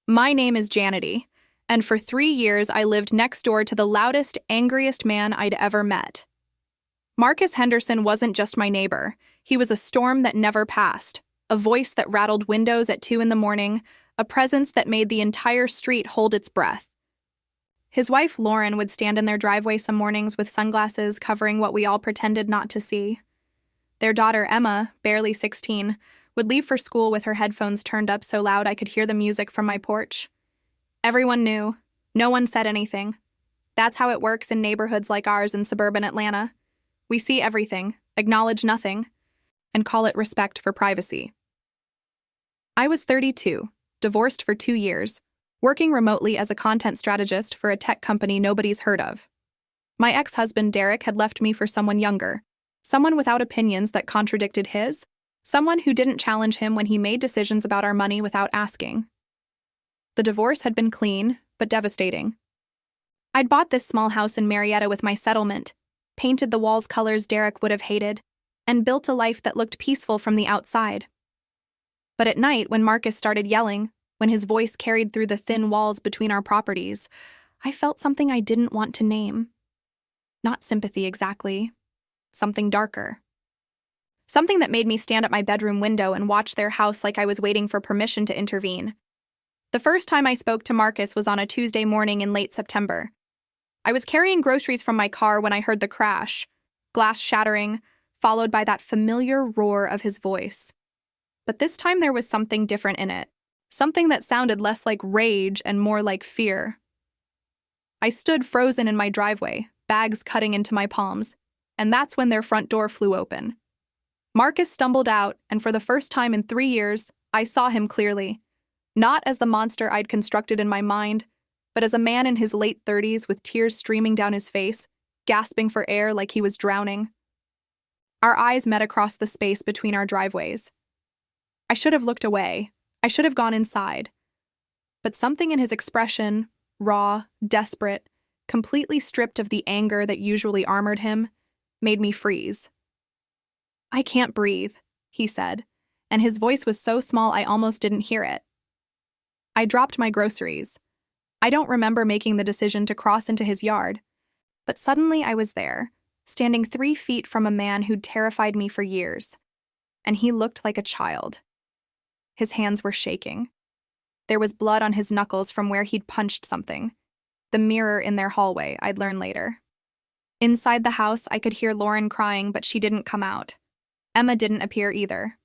My name is Janity, and for 3 years I lived next door to the loudest, angriest man I'd ever met. Marcus Henderson wasn't just my neighbor. He was a storm that never passed, a voice that rattled windows at 2 in the morning, a presence that made the entire street hold its breath. His wife, Lauren, would stand in their driveway some mornings with sunglasses covering what we all pretended not to see. Their daughter, Emma, barely 16, would leave for school with her headphones turned up so loud I could hear the music from my porch. Everyone knew. No one said anything. That's how it works in neighborhoods like ours in suburban Atlanta. We see everything, acknowledge nothing, and call it respect for privacy. I was 32, divorced for 2 years, working remotely as a content strategist for a tech company nobody's heard of. My ex-husband, Derek, had left me for someone younger, someone without opinions that contradicted his, someone who didn't challenge him when he made decisions about our money without asking. The divorce had been clean, but devastating. I'd bought this small house in Marietta with my settlement, painted the walls colors Derek would have hated, and built a life that looked peaceful from the outside. But at night, when Marcus started yelling, when his voice carried through the thin walls between our properties, I felt something I didn't want to name. Not sympathy exactly. Something darker. Something that made me stand at my bedroom window and watch their house like I was waiting for permission to intervene. The first time I spoke to Marcus was on a Tuesday morning in late September. I was carrying groceries from my car when I heard the crash, glass shattering, followed by that familiar roar of his voice. But this time there was something different in it, something that sounded less like rage and more like fear. I stood frozen in my driveway, bags cutting into my palms, and that's when their front door flew open. Marcus stumbled out, and for the first time in 3 years, I saw him clearly. Not as the monster I'd constructed in my mind, but as a man in his late 30s with tears streaming down his face, gasping for air like he was drowning. Our eyes met across the space between our driveways. I should have looked away. I should have gone inside. But something in his expression, raw, desperate, completely stripped of the anger that usually armored him, made me freeze. "I can't breathe," he said, and his voice was so small I almost didn't hear it. I dropped my groceries. I don't remember making the decision to cross into his yard, but suddenly I was there, standing 3 feet from a man who'd terrified me for years, and he looked like a child. His hands were shaking. There was blood on his knuckles from where he'd punched something, the mirror in their hallway, I'd learn later. Inside the house, I could hear Lauren crying, but she didn't come out. Emma didn't appear either.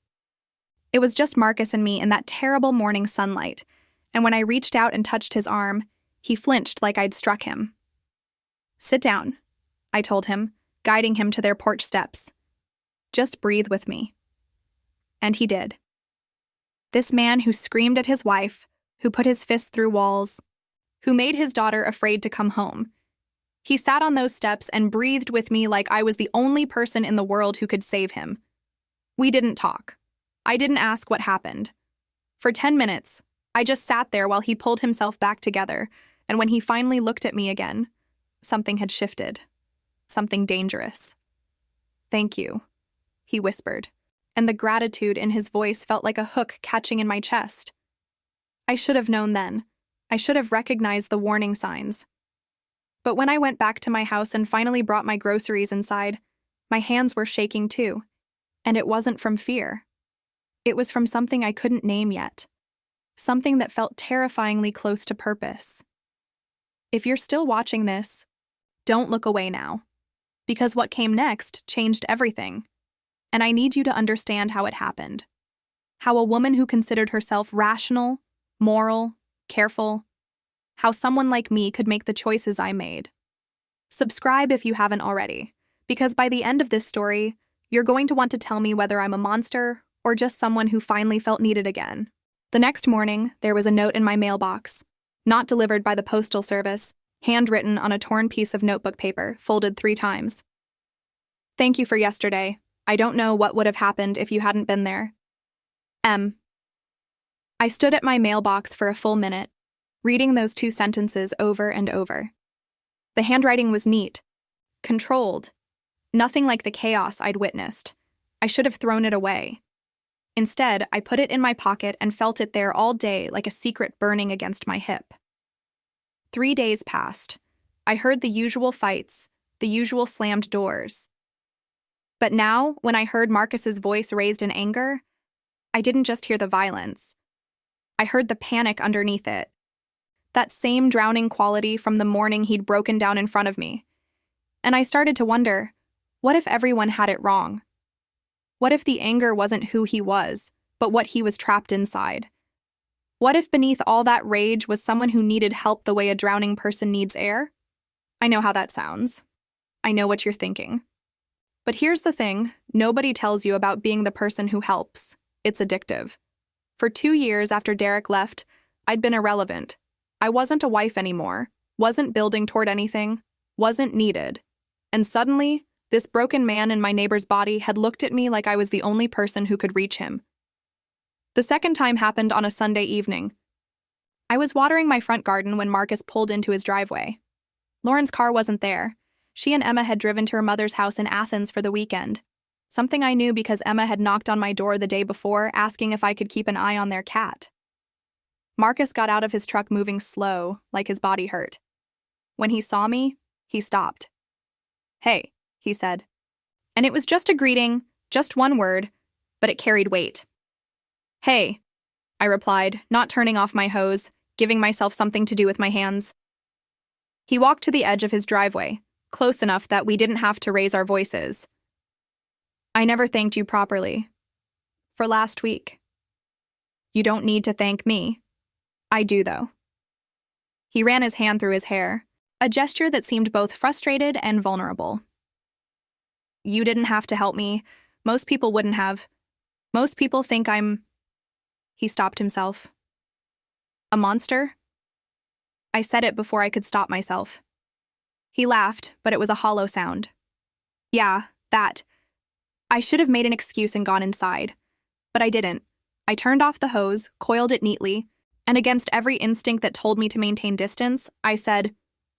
It was just Marcus and me in that terrible morning sunlight, and when I reached out and touched his arm, he flinched like I'd struck him. "Sit down," I told him, guiding him to their porch steps. "Just breathe with me." And he did. This man who screamed at his wife, who put his fists through walls, who made his daughter afraid to come home. He sat on those steps and breathed with me like I was the only person in the world who could save him. We didn't talk. I didn't ask what happened. For 10 minutes, I just sat there while he pulled himself back together, and when he finally looked at me again, something had shifted. Something dangerous. "Thank you," he whispered, and the gratitude in his voice felt like a hook catching in my chest. I should have known then. I should have recognized the warning signs. But when I went back to my house and finally brought my groceries inside, my hands were shaking too. And it wasn't from fear. It was from something I couldn't name yet. Something that felt terrifyingly close to purpose. If you're still watching this, don't look away now. Because what came next changed everything. And I need you to understand how it happened. How a woman who considered herself rational, moral, careful, how someone like me could make the choices I made. Subscribe if you haven't already, because by the end of this story, you're going to want to tell me whether I'm a monster or just someone who finally felt needed again. The next morning, there was a note in my mailbox, not delivered by the postal service, handwritten on a torn piece of notebook paper, folded 3 times. "Thank you for yesterday. I don't know what would have happened if you hadn't been there. M." I stood at my mailbox for a full minute, reading those 2 sentences over and over. The handwriting was neat, controlled, nothing like the chaos I'd witnessed. I should have thrown it away. Instead, I put it in my pocket and felt it there all day like a secret burning against my hip. 3 days passed. I heard the usual fights, the usual slammed doors. But now, when I heard Marcus's voice raised in anger, I didn't just hear the violence. I heard the panic underneath it. That same drowning quality from the morning he'd broken down in front of me. And I started to wonder, what if everyone had it wrong? What if the anger wasn't who he was, but what he was trapped inside? What if beneath all that rage was someone who needed help the way a drowning person needs air? I know how that sounds. I know what you're thinking. But here's the thing, nobody tells you about being the person who helps. It's addictive. For 2 years after Derek left, I'd been irrelevant. I wasn't a wife anymore, wasn't building toward anything, wasn't needed. And suddenly, this broken man in my neighbor's body had looked at me like I was the only person who could reach him. The second time happened on a Sunday evening. I was watering my front garden when Marcus pulled into his driveway. Lauren's car wasn't there. She and Emma had driven to her mother's house in Athens for the weekend. Something I knew because Emma had knocked on my door the day before, asking if I could keep an eye on their cat. Marcus got out of his truck moving slow, like his body hurt. When he saw me, he stopped. "Hey," he said. And it was just a greeting, just one word, but it carried weight. "Hey," I replied, not turning off my hose, giving myself something to do with my hands. He walked to the edge of his driveway, close enough that we didn't have to raise our voices. "I never thanked you properly. For last week." "You don't need to thank me." "I do, though." He ran his hand through his hair, a gesture that seemed both frustrated and vulnerable. "You didn't have to help me. Most people wouldn't have. Most people think I'm—" He stopped himself. "A monster?" I said it before I could stop myself. He laughed, but it was a hollow sound. "Yeah, that. I should have made an excuse and gone inside. But I didn't. I turned off the hose, coiled it neatly, and against every instinct that told me to maintain distance, I said,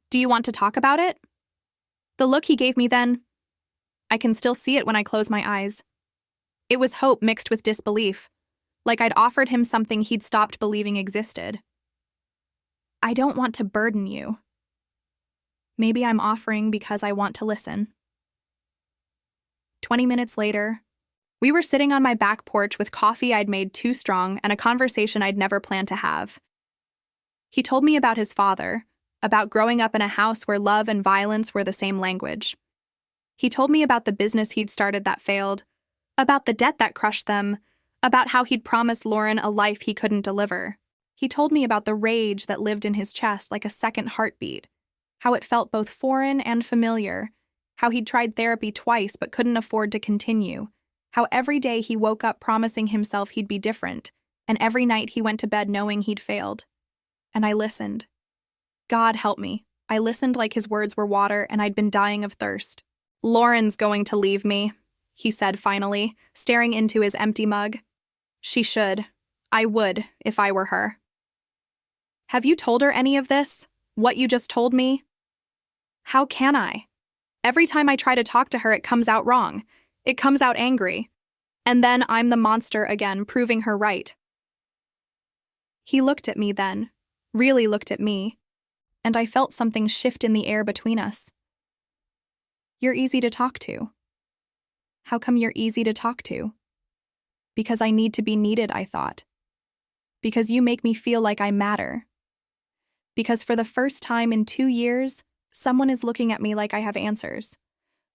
'Do you want to talk about it?' The look he gave me then, I can still see it when I close my eyes. It was hope mixed with disbelief, like I'd offered him something he'd stopped believing existed. "I don't want to burden you. Maybe I'm offering because I want to listen." 20 minutes later, we were sitting on my back porch with coffee I'd made too strong and a conversation I'd never planned to have. He told me about his father, about growing up in a house where love and violence were the same language. He told me about the business he'd started that failed, about the debt that crushed them, about how he'd promised Lauren a life he couldn't deliver. He told me about the rage that lived in his chest like a second heartbeat, how it felt both foreign and familiar, how he'd tried therapy twice but couldn't afford to continue, how every day he woke up promising himself he'd be different, and every night he went to bed knowing he'd failed. And I listened. God help me. I listened like his words were water and I'd been dying of thirst. "Lauren's going to leave me," he said finally, staring into his empty mug. "She should. I would, if I were her." "Have you told her any of this? What you just told me?" "How can I? Every time I try to talk to her, it comes out wrong. It comes out angry. And then I'm the monster again, proving her right." He looked at me then, really looked at me, and I felt something shift in the air between us. "You're easy to talk to." "How come you're easy to talk to?" "Because I need to be needed," I thought. "Because you make me feel like I matter. Because for the first time in 2 years, someone is looking at me like I have answers."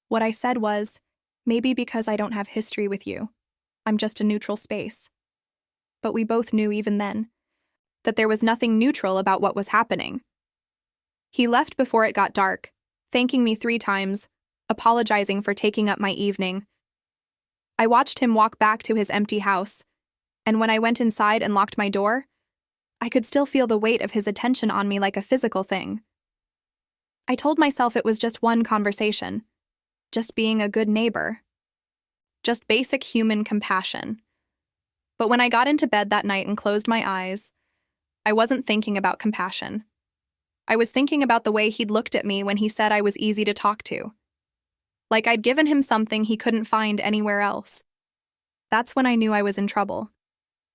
What I said was, "Maybe because I don't have history with you. I'm just a neutral space." But we both knew even then that there was nothing neutral about what was happening. He left before it got dark, thanking me 3 times, apologizing for taking up my evening. I watched him walk back to his empty house, and when I went inside and locked my door, I could still feel the weight of his attention on me like a physical thing. I told myself it was just one conversation, just being a good neighbor, just basic human compassion. But when I got into bed that night and closed my eyes, I wasn't thinking about compassion. I was thinking about the way he'd looked at me when he said I was easy to talk to. Like I'd given him something he couldn't find anywhere else. That's when I knew I was in trouble,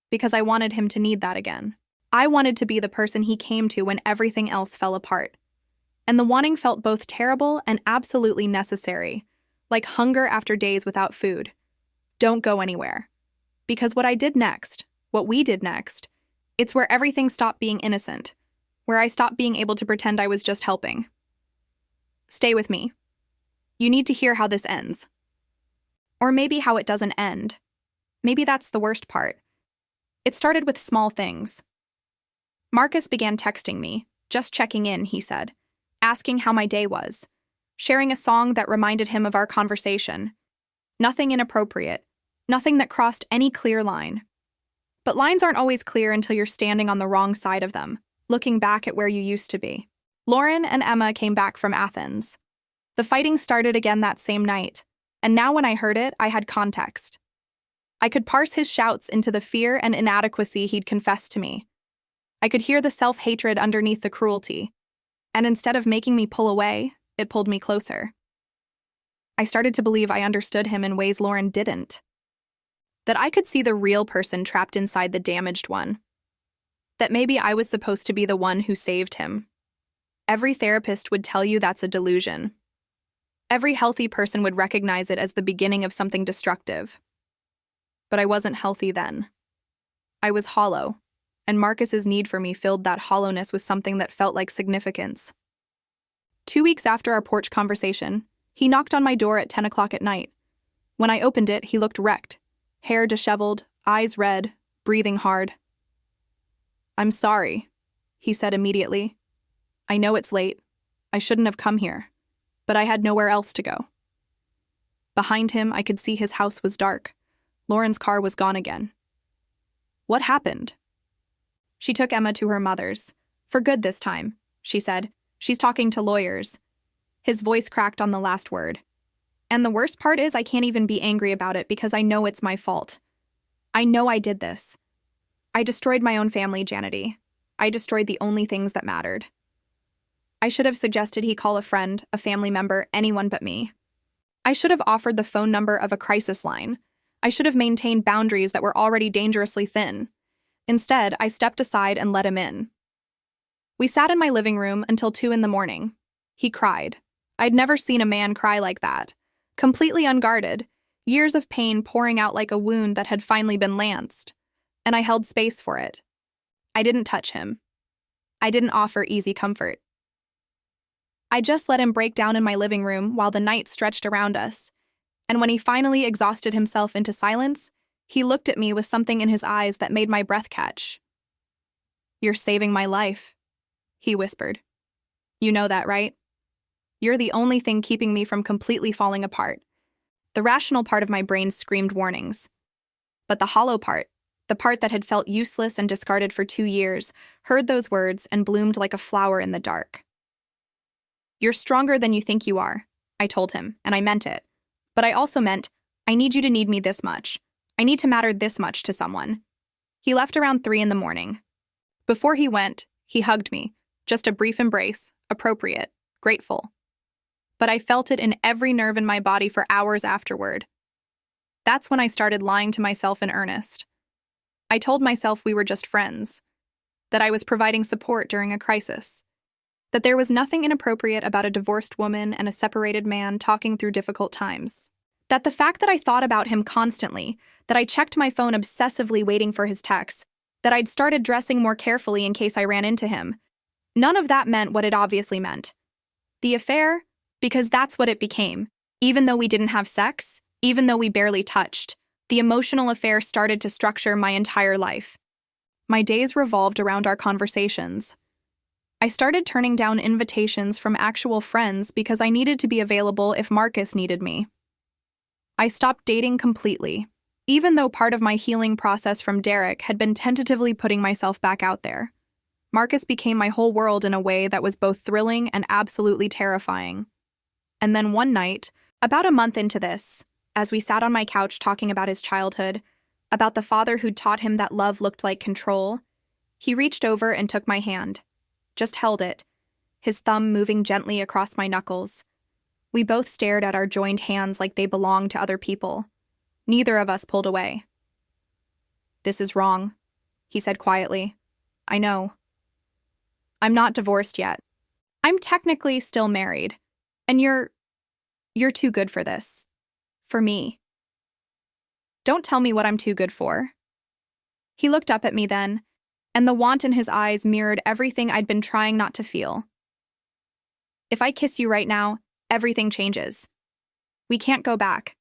because I wanted him to need that again. I wanted to be the person he came to when everything else fell apart. And the wanting felt both terrible and absolutely necessary, like hunger after days without food. Don't go anywhere. Because what we did next, it's where everything stopped being innocent, where I stopped being able to pretend I was just helping. Stay with me. You need to hear how this ends. Or maybe how it doesn't end. Maybe that's the worst part. It started with small things. Marcus began texting me, just checking in, he said, asking how my day was, sharing a song that reminded him of our conversation. Nothing inappropriate, nothing that crossed any clear line. But lines aren't always clear until you're standing on the wrong side of them, looking back at where you used to be. Lauren and Emma came back from Athens. The fighting started again that same night, and now when I heard it, I had context. I could parse his shouts into the fear and inadequacy he'd confessed to me. I could hear the self-hatred underneath the cruelty, and instead of making me pull away, it pulled me closer. I started to believe I understood him in ways Lauren didn't. That I could see the real person trapped inside the damaged one. That maybe I was supposed to be the one who saved him. Every therapist would tell you that's a delusion. Every healthy person would recognize it as the beginning of something destructive. But I wasn't healthy then. I was hollow, and Marcus's need for me filled that hollowness with something that felt like significance. 2 weeks after our porch conversation, he knocked on my door at 10 o'clock at night. When I opened it, he looked wrecked, hair disheveled, eyes red, breathing hard. "I'm sorry," he said immediately. "I know it's late. I shouldn't have come here, but I had nowhere else to go." Behind him, I could see his house was dark. Lauren's car was gone again. "What happened?" She took Emma to her mother's. "For good this time," she said. "She's talking to lawyers." His voice cracked on the last word. "And the worst part is I can't even be angry about it because I know it's my fault. I know I did this. I destroyed my own family, Janity. I destroyed the only things that mattered. I should have suggested he call a friend, a family member, anyone but me. I should have offered the phone number of a crisis line. I should have maintained boundaries that were already dangerously thin. Instead, I stepped aside and let him in. We sat in my living room until 2 a.m. He cried. I'd never seen a man cry like that. Completely unguarded, years of pain pouring out like a wound that had finally been lanced. And I held space for it. I didn't touch him. I didn't offer easy comfort. I just let him break down in my living room while the night stretched around us. And when he finally exhausted himself into silence, he looked at me with something in his eyes that made my breath catch. "You're saving my life," he whispered. "You know that, right? You're the only thing keeping me from completely falling apart." The rational part of my brain screamed warnings. But the hollow part, the part that had felt useless and discarded for 2 years, heard those words and bloomed like a flower in the dark. "You're stronger than you think you are," I told him, and I meant it. But I also meant, I need you to need me this much. I need to matter this much to someone. He left around 3 a.m. Before he went, he hugged me, just a brief embrace, appropriate, grateful. But I felt it in every nerve in my body for hours afterward. That's when I started lying to myself in earnest. I told myself we were just friends, that I was providing support during a crisis, that there was nothing inappropriate about a divorced woman and a separated man talking through difficult times, that the fact that I thought about him constantly, that I checked my phone obsessively waiting for his texts, that I'd started dressing more carefully in case I ran into him, none of that meant what it obviously meant. The affair, because that's what it became. Even though we didn't have sex, even though we barely touched, the emotional affair started to structure my entire life. My days revolved around our conversations. I started turning down invitations from actual friends because I needed to be available if Marcus needed me. I stopped dating completely, even though part of my healing process from Derek had been tentatively putting myself back out there. Marcus became my whole world in a way that was both thrilling and absolutely terrifying. And then one night, about a month into this, as we sat on my couch talking about his childhood, about the father who'd taught him that love looked like control, he reached over and took my hand. Just held it, his thumb moving gently across my knuckles. We both stared at our joined hands like they belonged to other people. Neither of us pulled away. This is wrong, he said quietly. I know. I'm not divorced yet. I'm technically still married, and you're too good for this. For me. Don't tell me what I'm too good for. He looked up at me then, and the want in his eyes mirrored everything I'd been trying not to feel. If I kiss you right now, everything changes. We can't go back.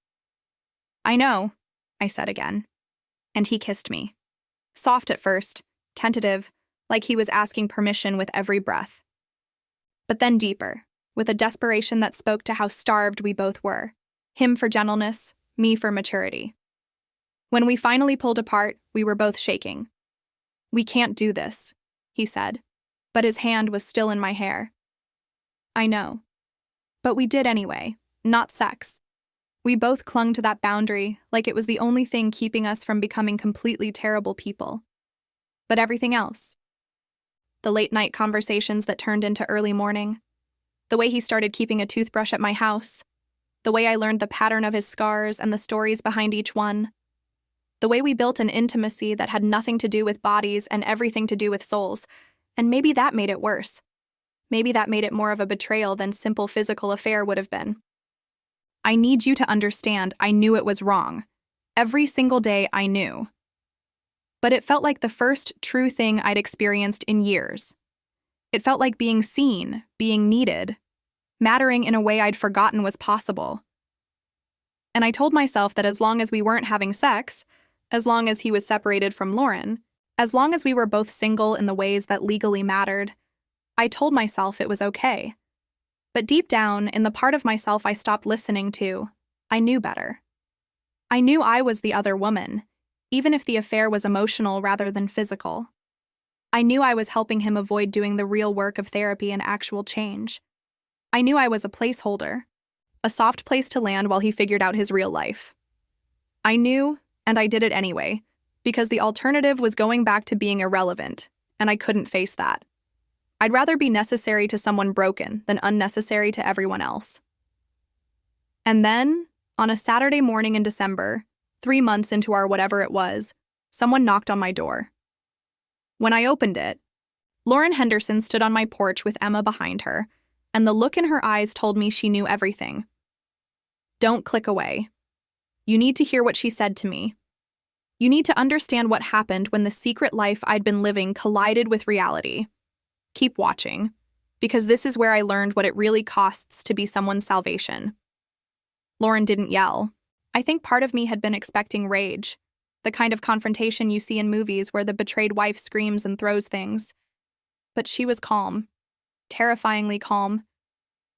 I know, I said again. And he kissed me. Soft at first, tentative, like he was asking permission with every breath. But then deeper, with a desperation that spoke to how starved we both were. Him for gentleness, me for maturity. When we finally pulled apart, we were both shaking. We can't do this, he said, but his hand was still in my hair. I know. But we did anyway, not sex. We both clung to that boundary like it was the only thing keeping us from becoming completely terrible people. But everything else. The late-night conversations that turned into early morning. The way he started keeping a toothbrush at my house. The way I learned the pattern of his scars and the stories behind each one. The way we built an intimacy that had nothing to do with bodies and everything to do with souls. And maybe that made it worse. Maybe that made it more of a betrayal than simple physical affair would have been. I need you to understand I knew it was wrong. Every single day I knew. But it felt like the first true thing I'd experienced in years. It felt like being seen, being needed, mattering in a way I'd forgotten was possible. And I told myself that as long as we weren't having sex, as long as he was separated from Lauren, as long as we were both single in the ways that legally mattered, I told myself it was okay. But deep down, in the part of myself I stopped listening to, I knew better. I knew I was the other woman, even if the affair was emotional rather than physical. I knew I was helping him avoid doing the real work of therapy and actual change. I knew I was a placeholder, a soft place to land while he figured out his real life. I knew, and I did it anyway, because the alternative was going back to being irrelevant, and I couldn't face that. I'd rather be necessary to someone broken than unnecessary to everyone else. And then, on a Saturday morning in December, 3 months into our whatever it was, someone knocked on my door. When I opened it, Lauren Henderson stood on my porch with Emma behind her, and the look in her eyes told me she knew everything. Don't click away. You need to hear what she said to me. You need to understand what happened when the secret life I'd been living collided with reality. Keep watching, because this is where I learned what it really costs to be someone's salvation. Lauren didn't yell. I think part of me had been expecting rage, the kind of confrontation you see in movies where the betrayed wife screams and throws things. But she was calm, terrifyingly calm,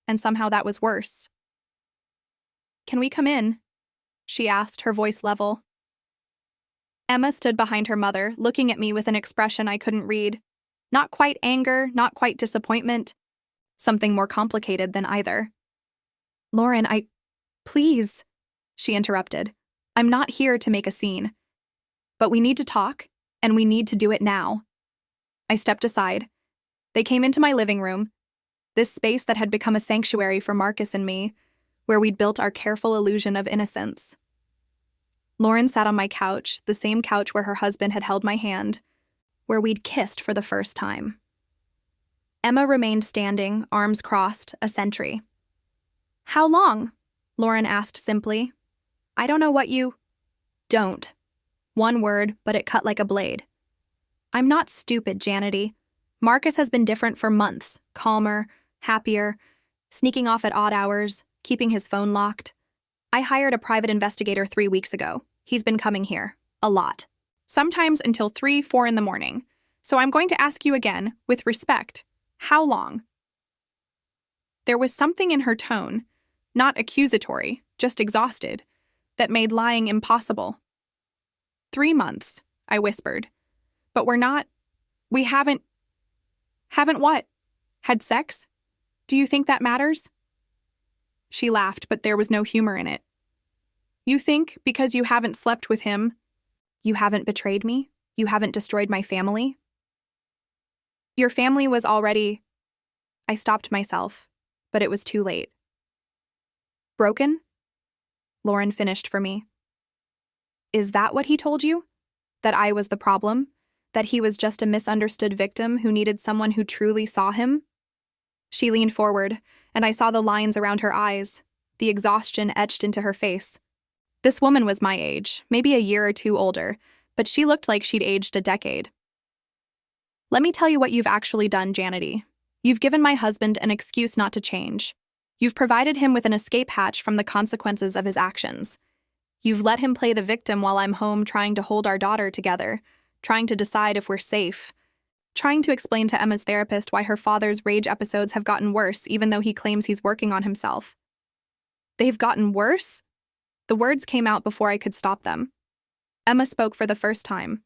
and somehow that was worse. Can we come in? She asked, her voice level. Emma stood behind her mother, looking at me with an expression I couldn't read. Not quite anger, not quite disappointment. Something more complicated than either. Lauren, please, she interrupted. I'm not here to make a scene. But we need to talk, and we need to do it now. I stepped aside. They came into my living room, this space that had become a sanctuary for Marcus and me, where we'd built our careful illusion of innocence. Lauren sat on my couch, the same couch where her husband had held my hand, where we'd kissed for the first time. Emma remained standing, arms crossed, a sentry. How long? Lauren asked simply. I don't know what you... Don't. One word, but it cut like a blade. I'm not stupid, Janity. Marcus has been different for months, calmer, happier, sneaking off at odd hours, keeping his phone locked. I hired a private investigator 3 weeks ago. He's been coming here. A lot. Sometimes until 3, 4 in the morning. So I'm going to ask you again, with respect, how long? There was something in her tone, not accusatory, just exhausted, that made lying impossible. 3 months, I whispered. But we haven't what? Had sex? Do you think that matters? She laughed, but there was no humor in it. You think because you haven't slept with him, you haven't betrayed me? You haven't destroyed my family? Your family was already... I stopped myself, but it was too late. Broken? Lauren finished for me. Is that what he told you? That I was the problem? That he was just a misunderstood victim who needed someone who truly saw him? She leaned forward, and I saw the lines around her eyes, the exhaustion etched into her face. This woman was my age, maybe a year or two older, but she looked like she'd aged a decade. Let me tell you what you've actually done, Janity. You've given my husband an excuse not to change. You've provided him with an escape hatch from the consequences of his actions. You've let him play the victim while I'm home trying to hold our daughter together, trying to decide if we're safe, trying to explain to Emma's therapist why her father's rage episodes have gotten worse even though he claims he's working on himself. They've gotten worse? The words came out before I could stop them. Emma spoke for the first time.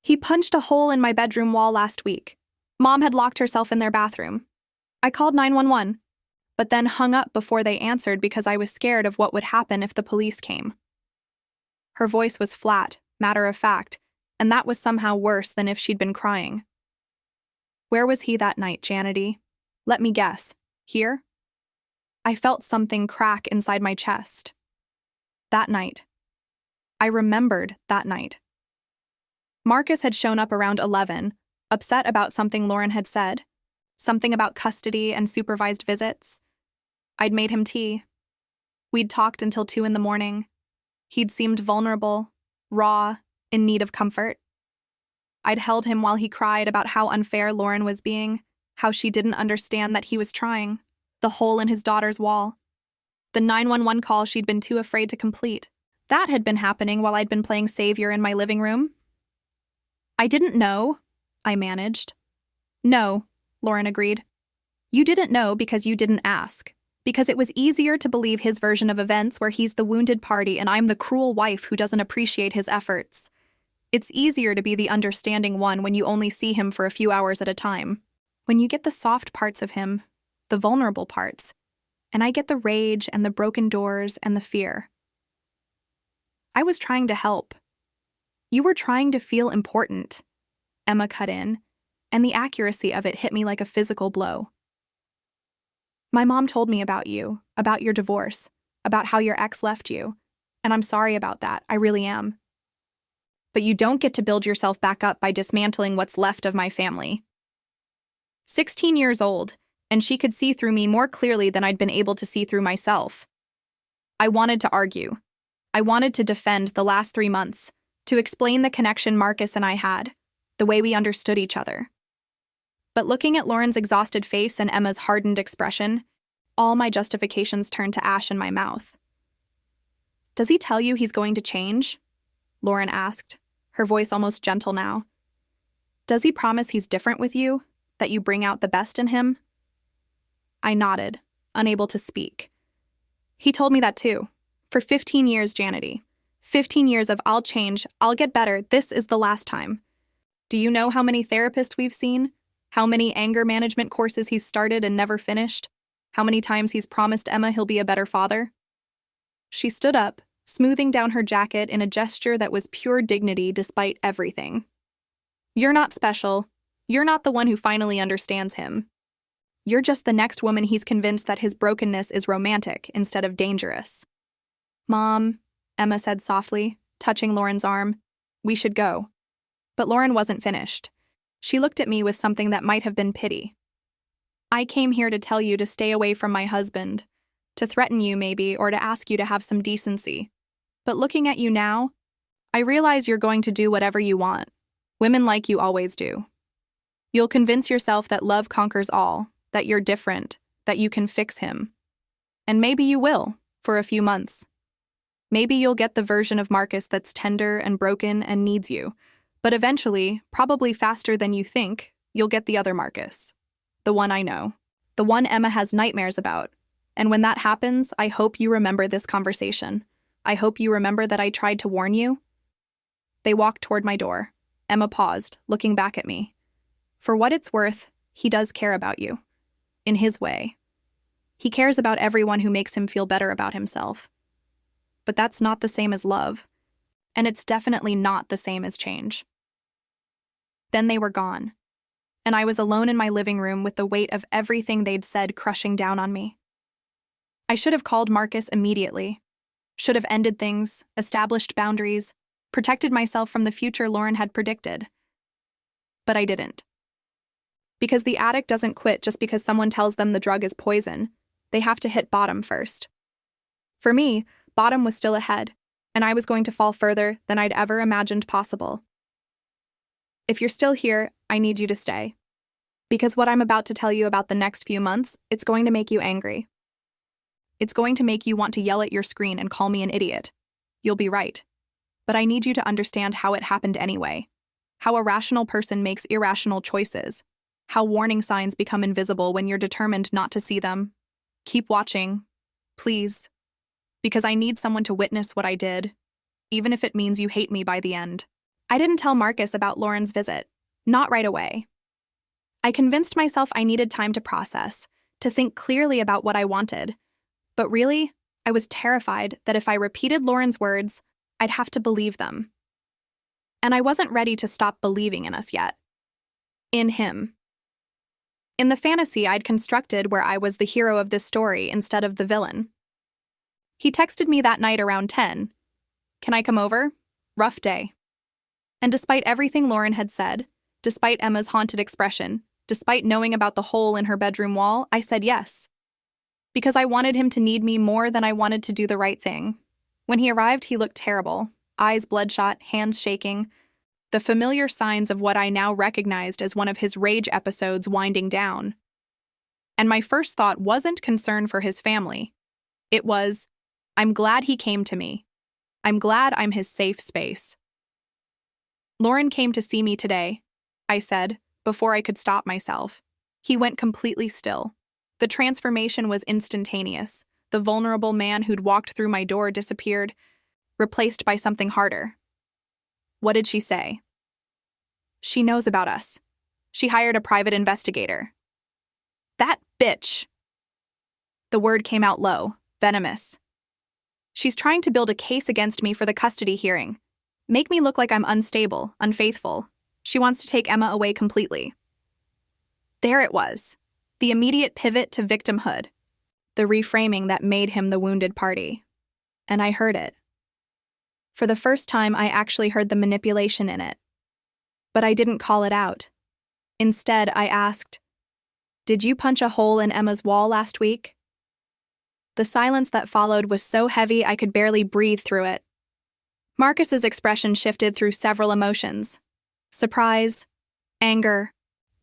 He punched a hole in my bedroom wall last week. Mom had locked herself in their bathroom. I called 911, but then hung up before they answered because I was scared of what would happen if the police came. Her voice was flat, matter of fact, and that was somehow worse than if she'd been crying. Where was he that night, Janity? Let me guess. Here? I felt something crack inside my chest. That night. I remembered that night. Marcus had shown up around 11, upset about something Lauren had said, something about custody and supervised visits. I'd made him tea. We'd talked until 2 in the morning. He'd seemed vulnerable, raw, in need of comfort. I'd held him while he cried about how unfair Lauren was being, how she didn't understand that he was trying, the hole in his daughter's wall, the 911 call she'd been too afraid to complete. That had been happening while I'd been playing savior in my living room. I didn't know, I managed. No, Lauren agreed. You didn't know because you didn't ask. Because it was easier to believe his version of events where he's the wounded party and I'm the cruel wife who doesn't appreciate his efforts. It's easier to be the understanding one when you only see him for a few hours at a time. When you get the soft parts of him, the vulnerable parts, and I get the rage and the broken doors and the fear. I was trying to help. You were trying to feel important. Emma cut in, and the accuracy of it hit me like a physical blow. My mom told me about you, about your divorce, about how your ex left you, and I'm sorry about that, I really am. But you don't get to build yourself back up by dismantling what's left of my family. 16 years old, and she could see through me more clearly than I'd been able to see through myself. I wanted to argue. I wanted to defend the last 3 months, to explain the connection Marcus and I had, the way we understood each other. But looking at Lauren's exhausted face and Emma's hardened expression, all my justifications turned to ash in my mouth. Does he tell you he's going to change? Lauren asked, her voice almost gentle now. Does he promise he's different with you, that you bring out the best in him? I nodded, unable to speak. He told me that too. For 15 years, Janity. 15 years of I'll change, I'll get better, this is the last time. Do you know how many therapists we've seen? How many anger management courses he's started and never finished? How many times he's promised Emma he'll be a better father? She stood up, smoothing down her jacket in a gesture that was pure dignity despite everything. You're not special. You're not the one who finally understands him. You're just the next woman he's convinced that his brokenness is romantic instead of dangerous. Mom, Emma said softly, touching Lauren's arm, we should go. But Lauren wasn't finished. She looked at me with something that might have been pity. I came here to tell you to stay away from my husband, to threaten you maybe, or to ask you to have some decency. But looking at you now, I realize you're going to do whatever you want. Women like you always do. You'll convince yourself that love conquers all, that you're different, that you can fix him. And maybe you will, for a few months. Maybe you'll get the version of Marcus that's tender and broken and needs you. But eventually, probably faster than you think, you'll get the other Marcus. The one I know. The one Emma has nightmares about. And when that happens, I hope you remember this conversation. I hope you remember that I tried to warn you. They walked toward my door. Emma paused, looking back at me. For what it's worth, he does care about you. In his way. He cares about everyone who makes him feel better about himself. But that's not the same as love. And it's definitely not the same as change. Then they were gone, and I was alone in my living room with the weight of everything they'd said crushing down on me. I should have called Marcus immediately, should have ended things, established boundaries, protected myself from the future Lauren had predicted. But I didn't. Because the addict doesn't quit just because someone tells them the drug is poison. They have to hit bottom first. For me, bottom was still ahead, and I was going to fall further than I'd ever imagined possible. If you're still here, I need you to stay. Because what I'm about to tell you about the next few months, it's going to make you angry. It's going to make you want to yell at your screen and call me an idiot. You'll be right. But I need you to understand how it happened anyway. How a rational person makes irrational choices. How warning signs become invisible when you're determined not to see them. Keep watching, please. Because I need someone to witness what I did, even if it means you hate me by the end. I didn't tell Marcus about Lauren's visit. Not right away. I convinced myself I needed time to process, to think clearly about what I wanted. But really, I was terrified that if I repeated Lauren's words, I'd have to believe them. And I wasn't ready to stop believing in us yet. In him. In the fantasy I'd constructed where I was the hero of this story instead of the villain. He texted me that night around 10. Can I come over? Rough day. And despite everything Lauren had said, despite Emma's haunted expression, despite knowing about the hole in her bedroom wall, I said yes. Because I wanted him to need me more than I wanted to do the right thing. When he arrived, he looked terrible, eyes bloodshot, hands shaking, the familiar signs of what I now recognized as one of his rage episodes winding down. And my first thought wasn't concern for his family. It was, I'm glad he came to me. I'm glad I'm his safe space. Lauren came to see me today, I said, before I could stop myself. He went completely still. The transformation was instantaneous. The vulnerable man who'd walked through my door disappeared, replaced by something harder. What did she say? She knows about us. She hired a private investigator. That bitch! The word came out low, venomous. She's trying to build a case against me for the custody hearing. Make me look like I'm unstable, unfaithful. She wants to take Emma away completely. There it was. The immediate pivot to victimhood. The reframing that made him the wounded party. And I heard it. For the first time, I actually heard the manipulation in it. But I didn't call it out. Instead, I asked, "Did you punch a hole in Emma's wall last week?" The silence that followed was so heavy I could barely breathe through it. Marcus's expression shifted through several emotions. Surprise, anger,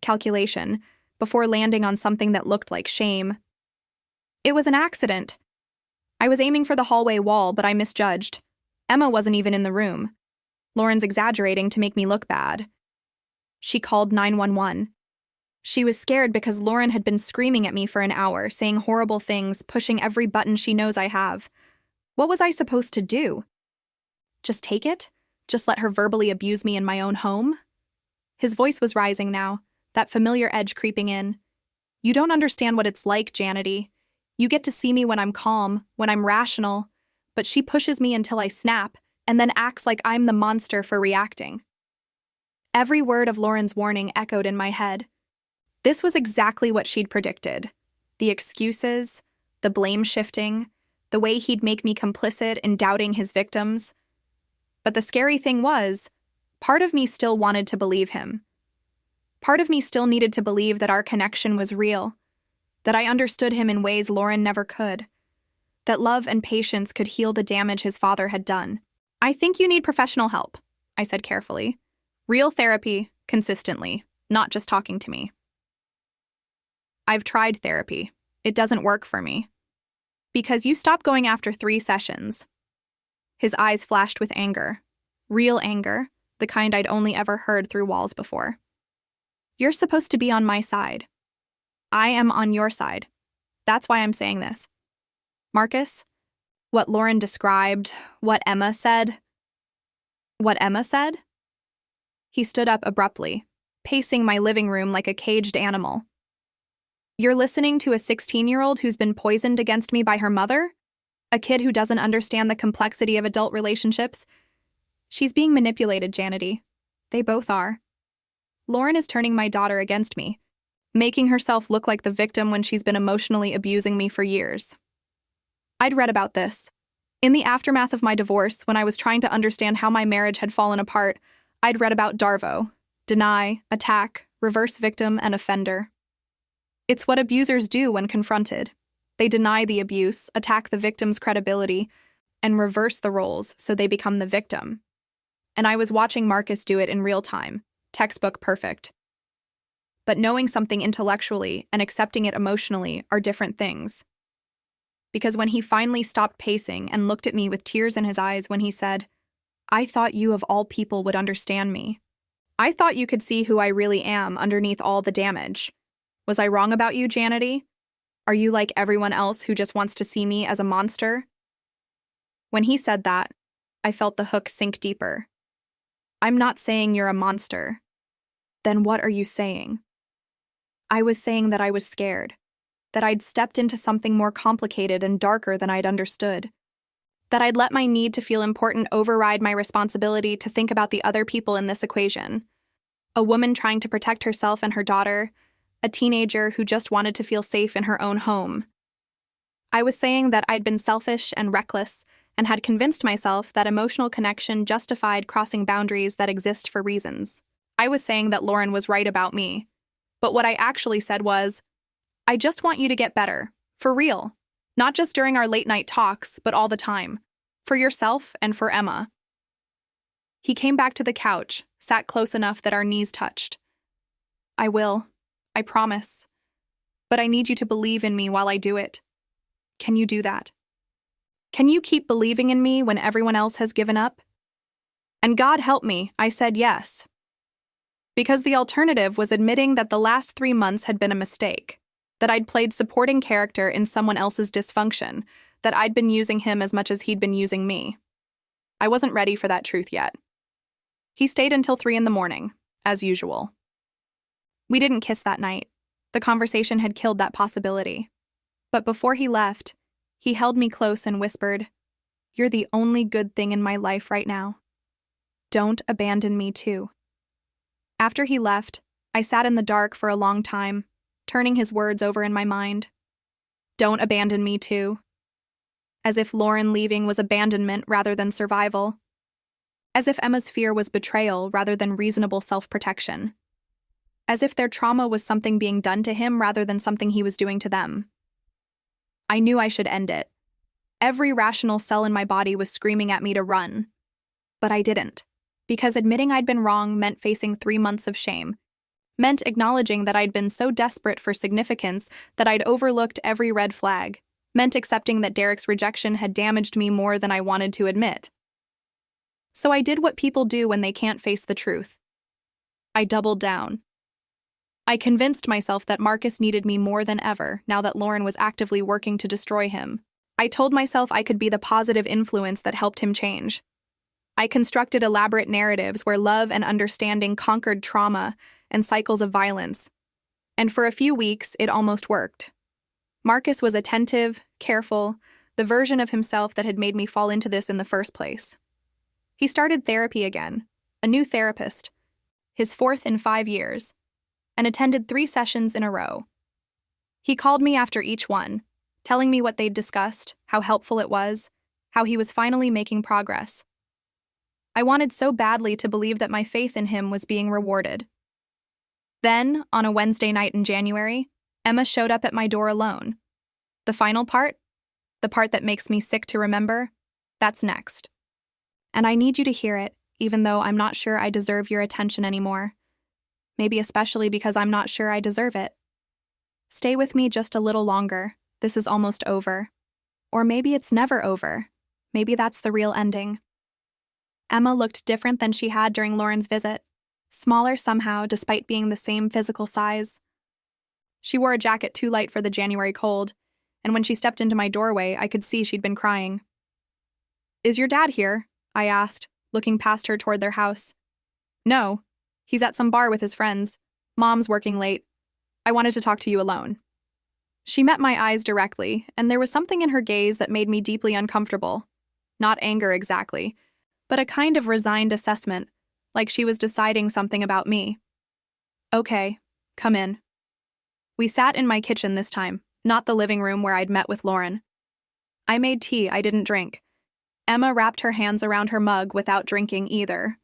calculation, before landing on something that looked like shame. It was an accident. I was aiming for the hallway wall, but I misjudged. Emma wasn't even in the room. Lauren's exaggerating to make me look bad. She called 911. She was scared because Lauren had been screaming at me for an hour, saying horrible things, pushing every button she knows I have. What was I supposed to do? Just take it? Just let her verbally abuse me in my own home? His voice was rising now, that familiar edge creeping in. You don't understand what it's like, Janity. You get to see me when I'm calm, when I'm rational, but she pushes me until I snap, and then acts like I'm the monster for reacting. Every word of Lauren's warning echoed in my head. This was exactly what she'd predicted. The excuses, the blame shifting, the way he'd make me complicit in doubting his victims. But the scary thing was, part of me still wanted to believe him. Part of me still needed to believe that our connection was real, that I understood him in ways Lauren never could, that love and patience could heal the damage his father had done. I think you need professional help, I said carefully. Real therapy, consistently, not just talking to me. I've tried therapy. It doesn't work for me. Because you stopped going after 3 sessions. His eyes flashed with anger. Real anger, the kind I'd only ever heard through walls before. You're supposed to be on my side. I am on your side. That's why I'm saying this. Marcus, what Lauren described, what Emma said. What Emma said? He stood up abruptly, pacing my living room like a caged animal. You're listening to a 16-year-old who's been poisoned against me by her mother? A kid who doesn't understand the complexity of adult relationships? She's being manipulated, Janity. They both are. Lauren is turning my daughter against me, making herself look like the victim when she's been emotionally abusing me for years. I'd read about this. In the aftermath of my divorce, when I was trying to understand how my marriage had fallen apart, I'd read about DARVO: deny, attack, reverse victim, and offender. It's what abusers do when confronted. They deny the abuse, attack the victim's credibility, and reverse the roles so they become the victim. And I was watching Marcus do it in real time, textbook perfect. But knowing something intellectually and accepting it emotionally are different things. Because when he finally stopped pacing and looked at me with tears in his eyes when he said, "I thought you of all people would understand me. I thought you could see who I really am underneath all the damage. Was I wrong about you, Janity? Are you like everyone else who just wants to see me as a monster?" When he said that, I felt the hook sink deeper. I'm not saying you're a monster. Then what are you saying? I was saying that I was scared, that I'd stepped into something more complicated and darker than I'd understood, that I'd let my need to feel important override my responsibility to think about the other people in this equation. A woman trying to protect herself and her daughter, a teenager who just wanted to feel safe in her own home. I was saying that I'd been selfish and reckless and had convinced myself that emotional connection justified crossing boundaries that exist for reasons. I was saying that Lauren was right about me. But what I actually said was, I just want you to get better, for real. Not just during our late-night talks, but all the time. For yourself and for Emma. He came back to the couch, sat close enough that our knees touched. I will. I promise. But I need you to believe in me while I do it. Can you do that? Can you keep believing in me when everyone else has given up? And God help me, I said yes. Because the alternative was admitting that the last 3 months had been a mistake, that I'd played supporting character in someone else's dysfunction, that I'd been using him as much as he'd been using me. I wasn't ready for that truth yet. He stayed until 3 a.m, as usual. We didn't kiss that night. The conversation had killed that possibility. But before he left, he held me close and whispered, "You're the only good thing in my life right now. Don't abandon me too." After he left, I sat in the dark for a long time, turning his words over in my mind. Don't abandon me too. As if Lauren leaving was abandonment rather than survival. As if Emma's fear was betrayal rather than reasonable self-protection. As if their trauma was something being done to him rather than something he was doing to them. I knew I should end it. Every rational cell in my body was screaming at me to run. But I didn't, because admitting I'd been wrong meant facing 3 months of shame, meant acknowledging that I'd been so desperate for significance that I'd overlooked every red flag, meant accepting that Derek's rejection had damaged me more than I wanted to admit. So I did what people do when they can't face the truth. I doubled down. I convinced myself that Marcus needed me more than ever now that Lauren was actively working to destroy him. I told myself I could be the positive influence that helped him change. I constructed elaborate narratives where love and understanding conquered trauma and cycles of violence. And for a few weeks, it almost worked. Marcus was attentive, careful, the version of himself that had made me fall into this in the first place. He started therapy again, a new therapist, his 4th in 5 years, and attended 3 sessions in a row. He called me after each one, telling me what they'd discussed, how helpful it was, how he was finally making progress. I wanted so badly to believe that my faith in him was being rewarded. Then, on a Wednesday night in January, Emma showed up at my door alone. The final part, the part that makes me sick to remember, that's next. And I need you to hear it, even though I'm not sure I deserve your attention anymore. Maybe especially because I'm not sure I deserve it. Stay with me just a little longer. This is almost over. Or maybe it's never over. Maybe that's the real ending. Emma looked different than she had during Lauren's visit. Smaller somehow, despite being the same physical size. She wore a jacket too light for the January cold, and when she stepped into my doorway, I could see she'd been crying. "Is your dad here?" I asked, looking past her toward their house. "No. He's at some bar with his friends. Mom's working late. I wanted to talk to you alone." She met my eyes directly, and there was something in her gaze that made me deeply uncomfortable. Not anger exactly, but a kind of resigned assessment, like she was deciding something about me. "Okay, come in." We sat in my kitchen this time, not the living room where I'd met with Lauren. I made tea I didn't drink, Emma wrapped her hands around her mug without drinking either.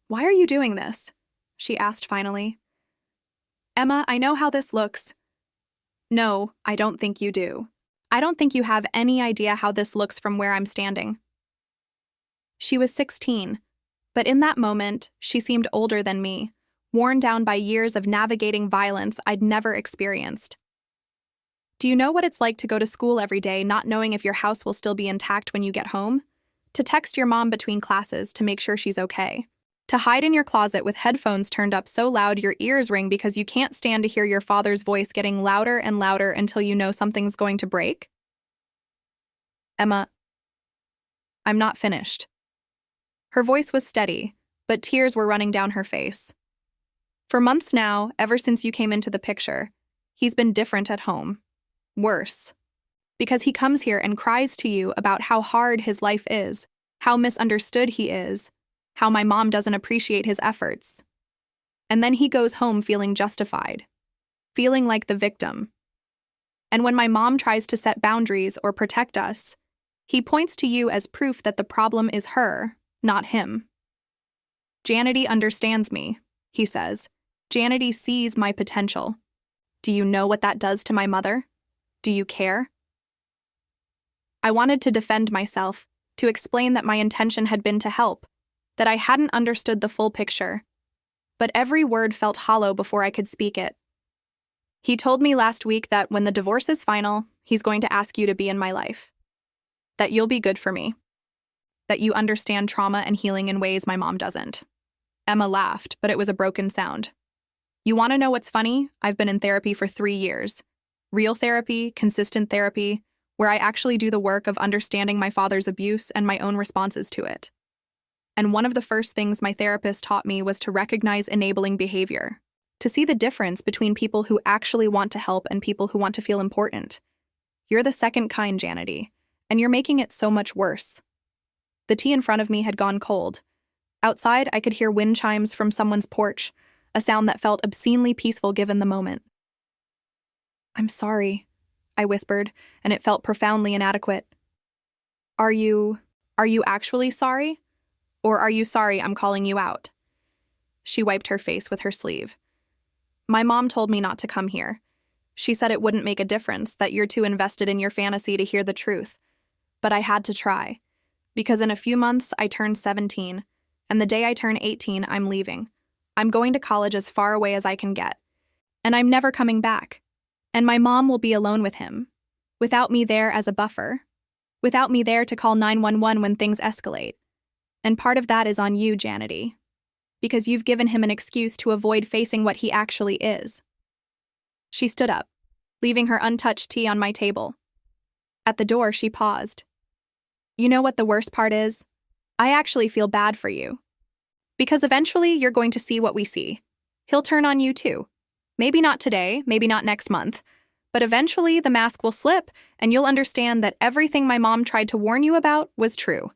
"Why are you doing this?" she asked finally. "Emma, I know how this looks." "No, I don't think you do. I don't think you have any idea how this looks from where I'm standing." She was 16, but in that moment, she seemed older than me, worn down by years of navigating violence I'd never experienced. "Do you know what it's like to go to school every day not knowing if your house will still be intact when you get home? To text your mom between classes to make sure she's okay? To hide in your closet with headphones turned up so loud your ears ring because you can't stand to hear your father's voice getting louder and louder until you know something's going to break?" "Emma, I'm not finished." Her voice was steady, but tears were running down her face. "For months now, ever since you came into the picture, he's been different at home. Worse. Because he comes here and cries to you about how hard his life is, how misunderstood he is, how my mom doesn't appreciate his efforts. And then he goes home feeling justified, feeling like the victim. And when my mom tries to set boundaries or protect us, he points to you as proof that the problem is her, not him. Janity understands me," he says. "Janity sees my potential. Do you know what that does to my mother? Do you care?" I wanted to defend myself, to explain that my intention had been to help, that I hadn't understood the full picture. But every word felt hollow before I could speak it. "He told me last week that when the divorce is final, he's going to ask you to be in my life. That you'll be good for me. That you understand trauma and healing in ways my mom doesn't." Emma laughed, but it was a broken sound. "You want to know what's funny? I've been in therapy for 3 years. Real therapy, consistent therapy, where I actually do the work of understanding my father's abuse and my own responses to it. And one of the first things my therapist taught me was to recognize enabling behavior, to see the difference between people who actually want to help and people who want to feel important. You're the second kind, Janity, and you're making it so much worse." The tea in front of me had gone cold. Outside, I could hear wind chimes from someone's porch, a sound that felt obscenely peaceful given the moment. "I'm sorry," I whispered, and it felt profoundly inadequate. Are you actually sorry? Or are you sorry I'm calling you out?" She wiped her face with her sleeve. "My mom told me not to come here. She said it wouldn't make a difference, that you're too invested in your fantasy to hear the truth. But I had to try. Because in a few months, I turn 17, and the day I turn 18, I'm leaving. I'm going to college as far away as I can get. And I'm never coming back. And my mom will be alone with him, without me there as a buffer, without me there to call 911 when things escalate. And part of that is on you, Janity, because you've given him an excuse to avoid facing what he actually is." She stood up, leaving her untouched tea on my table. At the door, she paused. "You know what the worst part is? I actually feel bad for you. Because eventually you're going to see what we see. He'll turn on you too. Maybe not today, maybe not next month, but eventually the mask will slip and you'll understand that everything my mom tried to warn you about was true.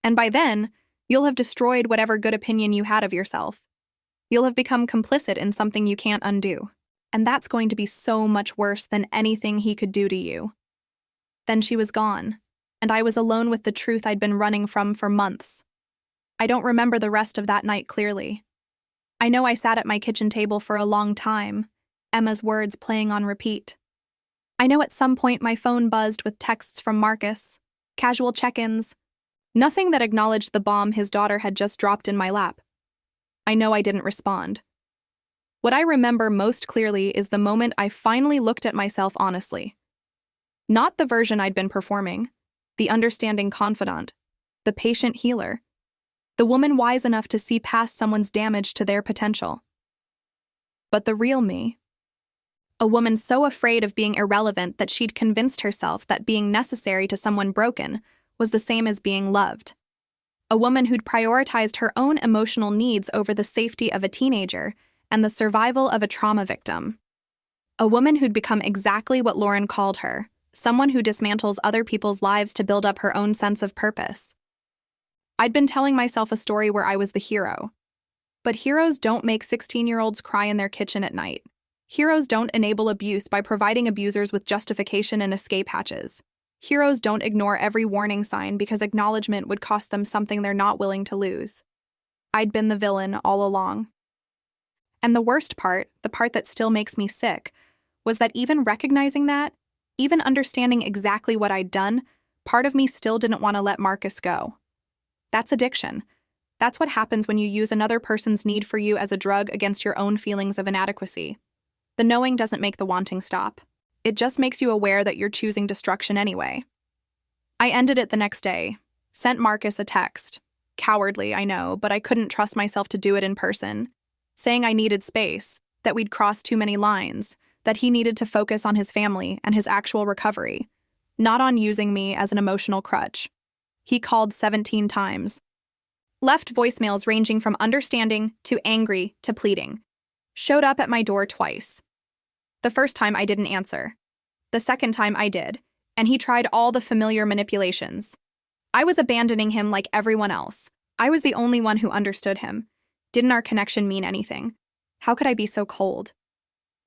And by then, you'll have destroyed whatever good opinion you had of yourself. You'll have become complicit in something you can't undo. And that's going to be so much worse than anything he could do to you." Then she was gone, and I was alone with the truth I'd been running from for months. I don't remember the rest of that night clearly. I know I sat at my kitchen table for a long time, Emma's words playing on repeat. I know at some point my phone buzzed with texts from Marcus, casual check-ins, nothing that acknowledged the bomb his daughter had just dropped in my lap. I know I didn't respond. What I remember most clearly is the moment I finally looked at myself honestly. Not the version I'd been performing, the understanding confidant, the patient healer, the woman wise enough to see past someone's damage to their potential. But the real me. A woman so afraid of being irrelevant that she'd convinced herself that being necessary to someone broken was the same as being loved. A woman who'd prioritized her own emotional needs over the safety of a teenager and the survival of a trauma victim. A woman who'd become exactly what Lauren called her, someone who dismantles other people's lives to build up her own sense of purpose. I'd been telling myself a story where I was the hero. But heroes don't make 16-year-olds cry in their kitchen at night. Heroes don't enable abuse by providing abusers with justification and escape hatches. Heroes don't ignore every warning sign because acknowledgement would cost them something they're not willing to lose. I'd been the villain all along. And the worst part, the part that still makes me sick, was that even recognizing that, even understanding exactly what I'd done, part of me still didn't want to let Marcus go. That's addiction. That's what happens when you use another person's need for you as a drug against your own feelings of inadequacy. The knowing doesn't make the wanting stop. It just makes you aware that you're choosing destruction anyway. I ended it the next day, sent Marcus a text. Cowardly, I know, but I couldn't trust myself to do it in person. Saying I needed space, that we'd crossed too many lines, that he needed to focus on his family and his actual recovery, not on using me as an emotional crutch. He called 17 times. Left voicemails ranging from understanding to angry to pleading. Showed up at my door twice. The first time I didn't answer. The second time I did, and he tried all the familiar manipulations. I was abandoning him like everyone else. I was the only one who understood him. Didn't our connection mean anything? How could I be so cold?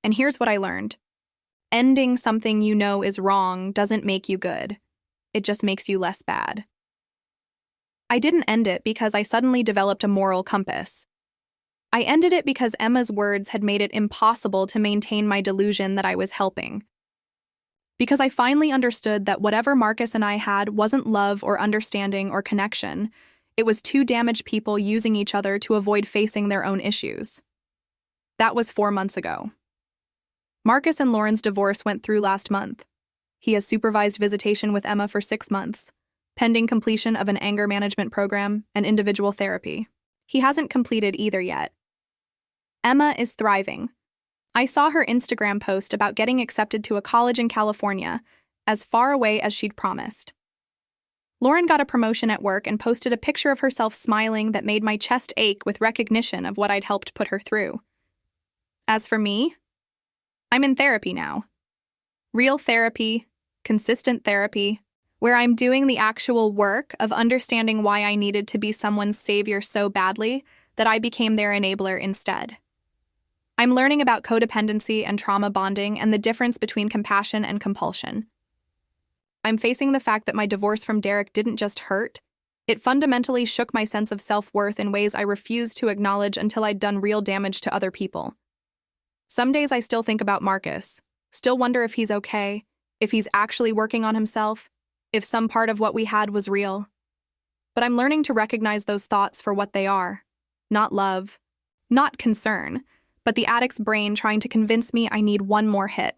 And here's what I learned. Ending something you know is wrong doesn't make you good. It just makes you less bad. I didn't end it because I suddenly developed a moral compass. I ended it because Emma's words had made it impossible to maintain my delusion that I was helping. Because I finally understood that whatever Marcus and I had wasn't love or understanding or connection. It was two damaged people using each other to avoid facing their own issues. That was 4 months ago. Marcus and Lauren's divorce went through last month. He has supervised visitation with Emma for 6 months, pending completion of an anger management program and individual therapy. He hasn't completed either yet. Emma is thriving. I saw her Instagram post about getting accepted to a college in California, as far away as she'd promised. Lauren got a promotion at work and posted a picture of herself smiling that made my chest ache with recognition of what I'd helped put her through. As for me, I'm in therapy now. Real therapy, consistent therapy, where I'm doing the actual work of understanding why I needed to be someone's savior so badly that I became their enabler instead. I'm learning about codependency and trauma bonding and the difference between compassion and compulsion. I'm facing the fact that my divorce from Derek didn't just hurt, it fundamentally shook my sense of self-worth in ways I refused to acknowledge until I'd done real damage to other people. Some days I still think about Marcus, still wonder if he's okay, if he's actually working on himself, if some part of what we had was real. But I'm learning to recognize those thoughts for what they are. Not love, not concern, but the addict's brain trying to convince me I need one more hit.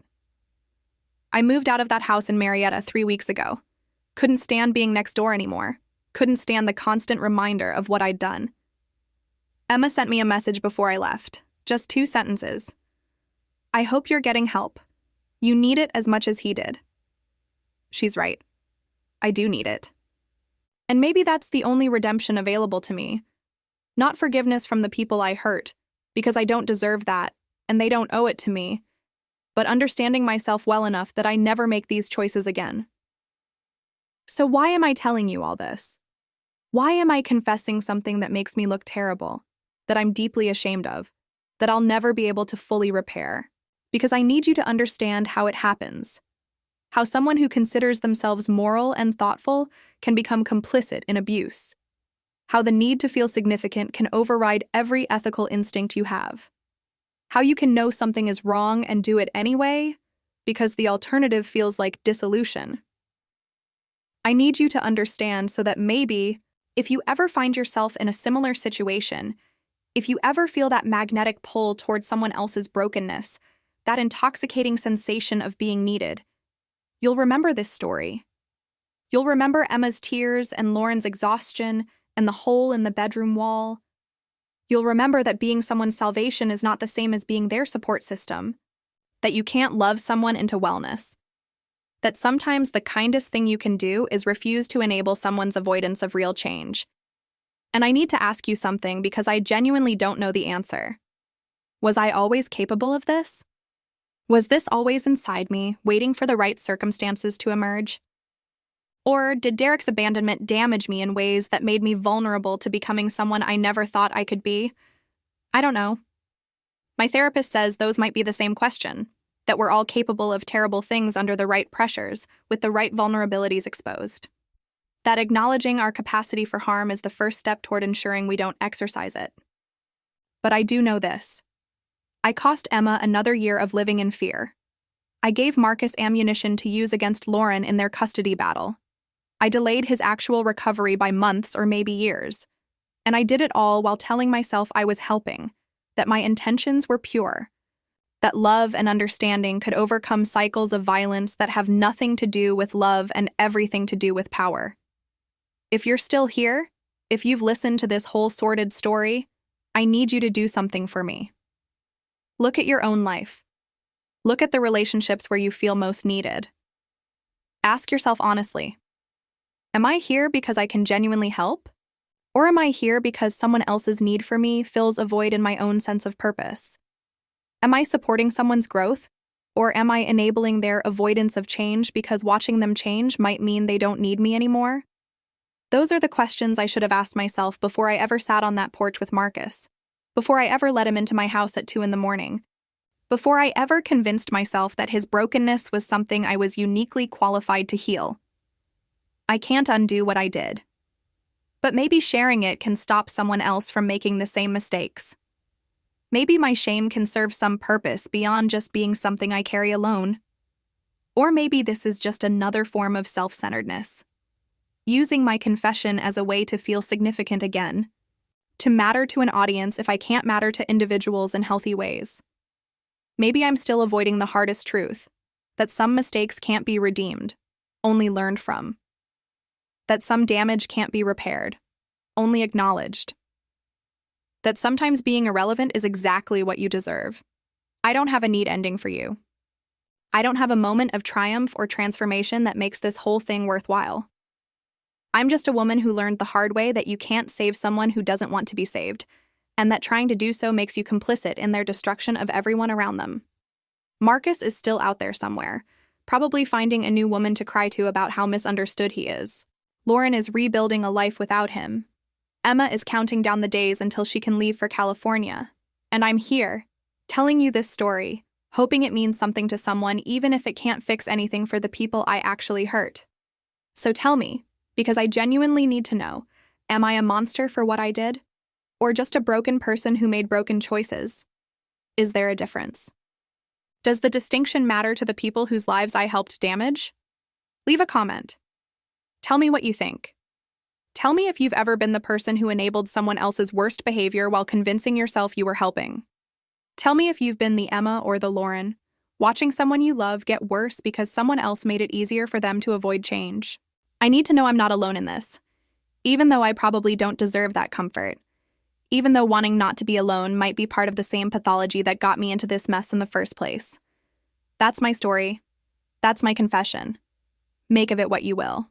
I moved out of that house in Marietta 3 weeks ago. Couldn't stand being next door anymore. Couldn't stand the constant reminder of what I'd done. Emma sent me a message before I left. Just 2 sentences. I hope you're getting help. You need it as much as he did. She's right. I do need it. And maybe that's the only redemption available to me. Not forgiveness from the people I hurt, because I don't deserve that, and they don't owe it to me, but understanding myself well enough that I never make these choices again. So why am I telling you all this? Why am I confessing something that makes me look terrible, that I'm deeply ashamed of, that I'll never be able to fully repair? Because I need you to understand how it happens. How someone who considers themselves moral and thoughtful can become complicit in abuse. How the need to feel significant can override every ethical instinct you have. How you can know something is wrong and do it anyway, because the alternative feels like dissolution. I need you to understand so that maybe, if you ever find yourself in a similar situation, if you ever feel that magnetic pull towards someone else's brokenness, that intoxicating sensation of being needed, you'll remember this story. You'll remember Emma's tears and Lauren's exhaustion and the hole in the bedroom wall. You'll remember that being someone's salvation is not the same as being their support system, that you can't love someone into wellness, that sometimes the kindest thing you can do is refuse to enable someone's avoidance of real change. And I need to ask you something because I genuinely don't know the answer. Was I always capable of this? Was this always inside me, waiting for the right circumstances to emerge? Or did Derek's abandonment damage me in ways that made me vulnerable to becoming someone I never thought I could be? I don't know. My therapist says those might be the same question. that we're all capable of terrible things under the right pressures, with the right vulnerabilities exposed. That acknowledging our capacity for harm is the first step toward ensuring we don't exercise it. But I do know this. I cost Emma another year of living in fear. I gave Marcus ammunition to use against Lauren in their custody battle. I delayed his actual recovery by months or maybe years. And I did it all while telling myself I was helping, that my intentions were pure, that love and understanding could overcome cycles of violence that have nothing to do with love and everything to do with power. If you're still here, if you've listened to this whole sordid story, I need you to do something for me. Look at your own life. Look at the relationships where you feel most needed. Ask yourself honestly, am I here because I can genuinely help? Or am I here because someone else's need for me fills a void in my own sense of purpose? Am I supporting someone's growth? Or am I enabling their avoidance of change because watching them change might mean they don't need me anymore? Those are the questions I should have asked myself before I ever sat on that porch with Marcus, before I ever let him into my house at 2 a.m, before I ever convinced myself that his brokenness was something I was uniquely qualified to heal. I can't undo what I did. But maybe sharing it can stop someone else from making the same mistakes. Maybe my shame can serve some purpose beyond just being something I carry alone. Or maybe this is just another form of self-centeredness. Using my confession as a way to feel significant again. To matter to an audience if I can't matter to individuals in healthy ways. Maybe I'm still avoiding the hardest truth, that some mistakes can't be redeemed, only learned from. That some damage can't be repaired, only acknowledged. That sometimes being irrelevant is exactly what you deserve. I don't have a neat ending for you. I don't have a moment of triumph or transformation that makes this whole thing worthwhile. I'm just a woman who learned the hard way that you can't save someone who doesn't want to be saved, and that trying to do so makes you complicit in their destruction of everyone around them. Marcus is still out there somewhere, probably finding a new woman to cry to about how misunderstood he is. Lauren is rebuilding a life without him. Emma is counting down the days until she can leave for California. And I'm here, telling you this story, hoping it means something to someone even if it can't fix anything for the people I actually hurt. So tell me, because I genuinely need to know, am I a monster for what I did? Or just a broken person who made broken choices? Is there a difference? Does the distinction matter to the people whose lives I helped damage? Leave a comment. Tell me what you think. Tell me if you've ever been the person who enabled someone else's worst behavior while convincing yourself you were helping. Tell me if you've been the Emma or the Lauren, watching someone you love get worse because someone else made it easier for them to avoid change. I need to know I'm not alone in this, even though I probably don't deserve that comfort. Even though wanting not to be alone might be part of the same pathology that got me into this mess in the first place. That's my story. That's my confession. Make of it what you will.